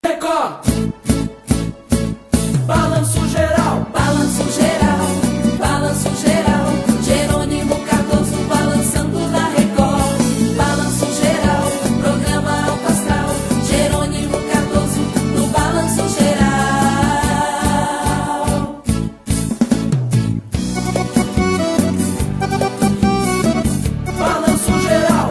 Record. Balanço geral, balanço geral, balanço geral. Jerônimo Cardoso balançando na Record. Balanço geral, programa Alto Astral. Jerônimo Cardoso no balanço geral. Balanço geral.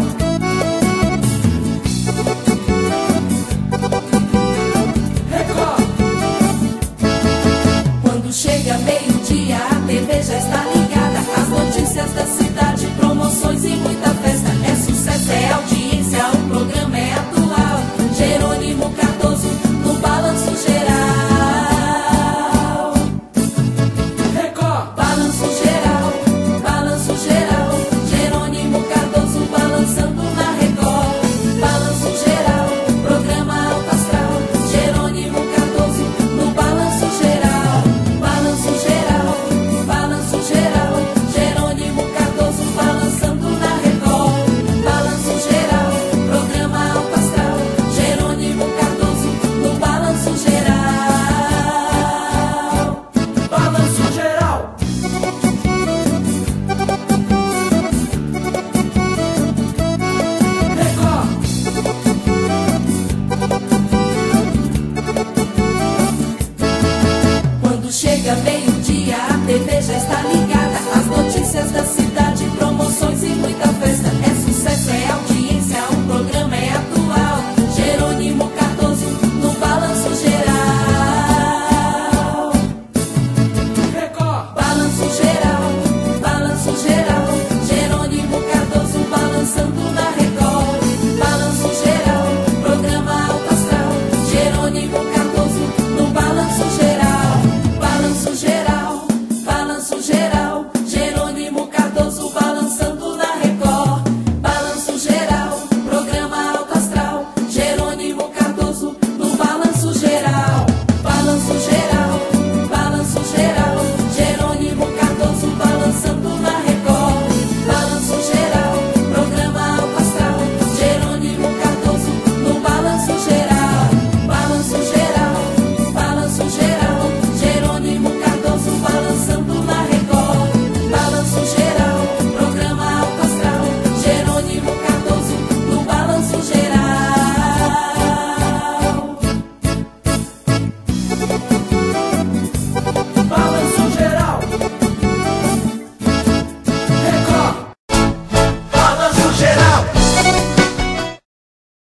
Record. Quando chega meio-dia, a TV já está ligada. As notícias da cidade, promoções e muita festa. É sucesso, é audiência, o programa é atual. Jerônimo Cardoso no balanço geral. Record. Balanço geral, balanço geral. Jerônimo Cardoso balançando na Record. Balanço geral, programa Alto Astral. Jerônimo Cardoso no balanço geral. Balanço geral, balanço geral. Jerônimo Cardoso balançando na Record. Balanço geral, programa Alto Astral. Jerônimo Cardoso no balanço geral. Balanço geral. Record. Quando chega meio-dia, a TV já está ligada. As notícias da cidade, promoções e muita festa. É sucesso, é audiência, o programa é atual. Jerônimo Cardoso no balanço geral. Record. Balanço geral, balanço geral. Jerônimo Cardoso balançando na Record. Balanço geral, programa Alto Astral. Jerônimo Cardoso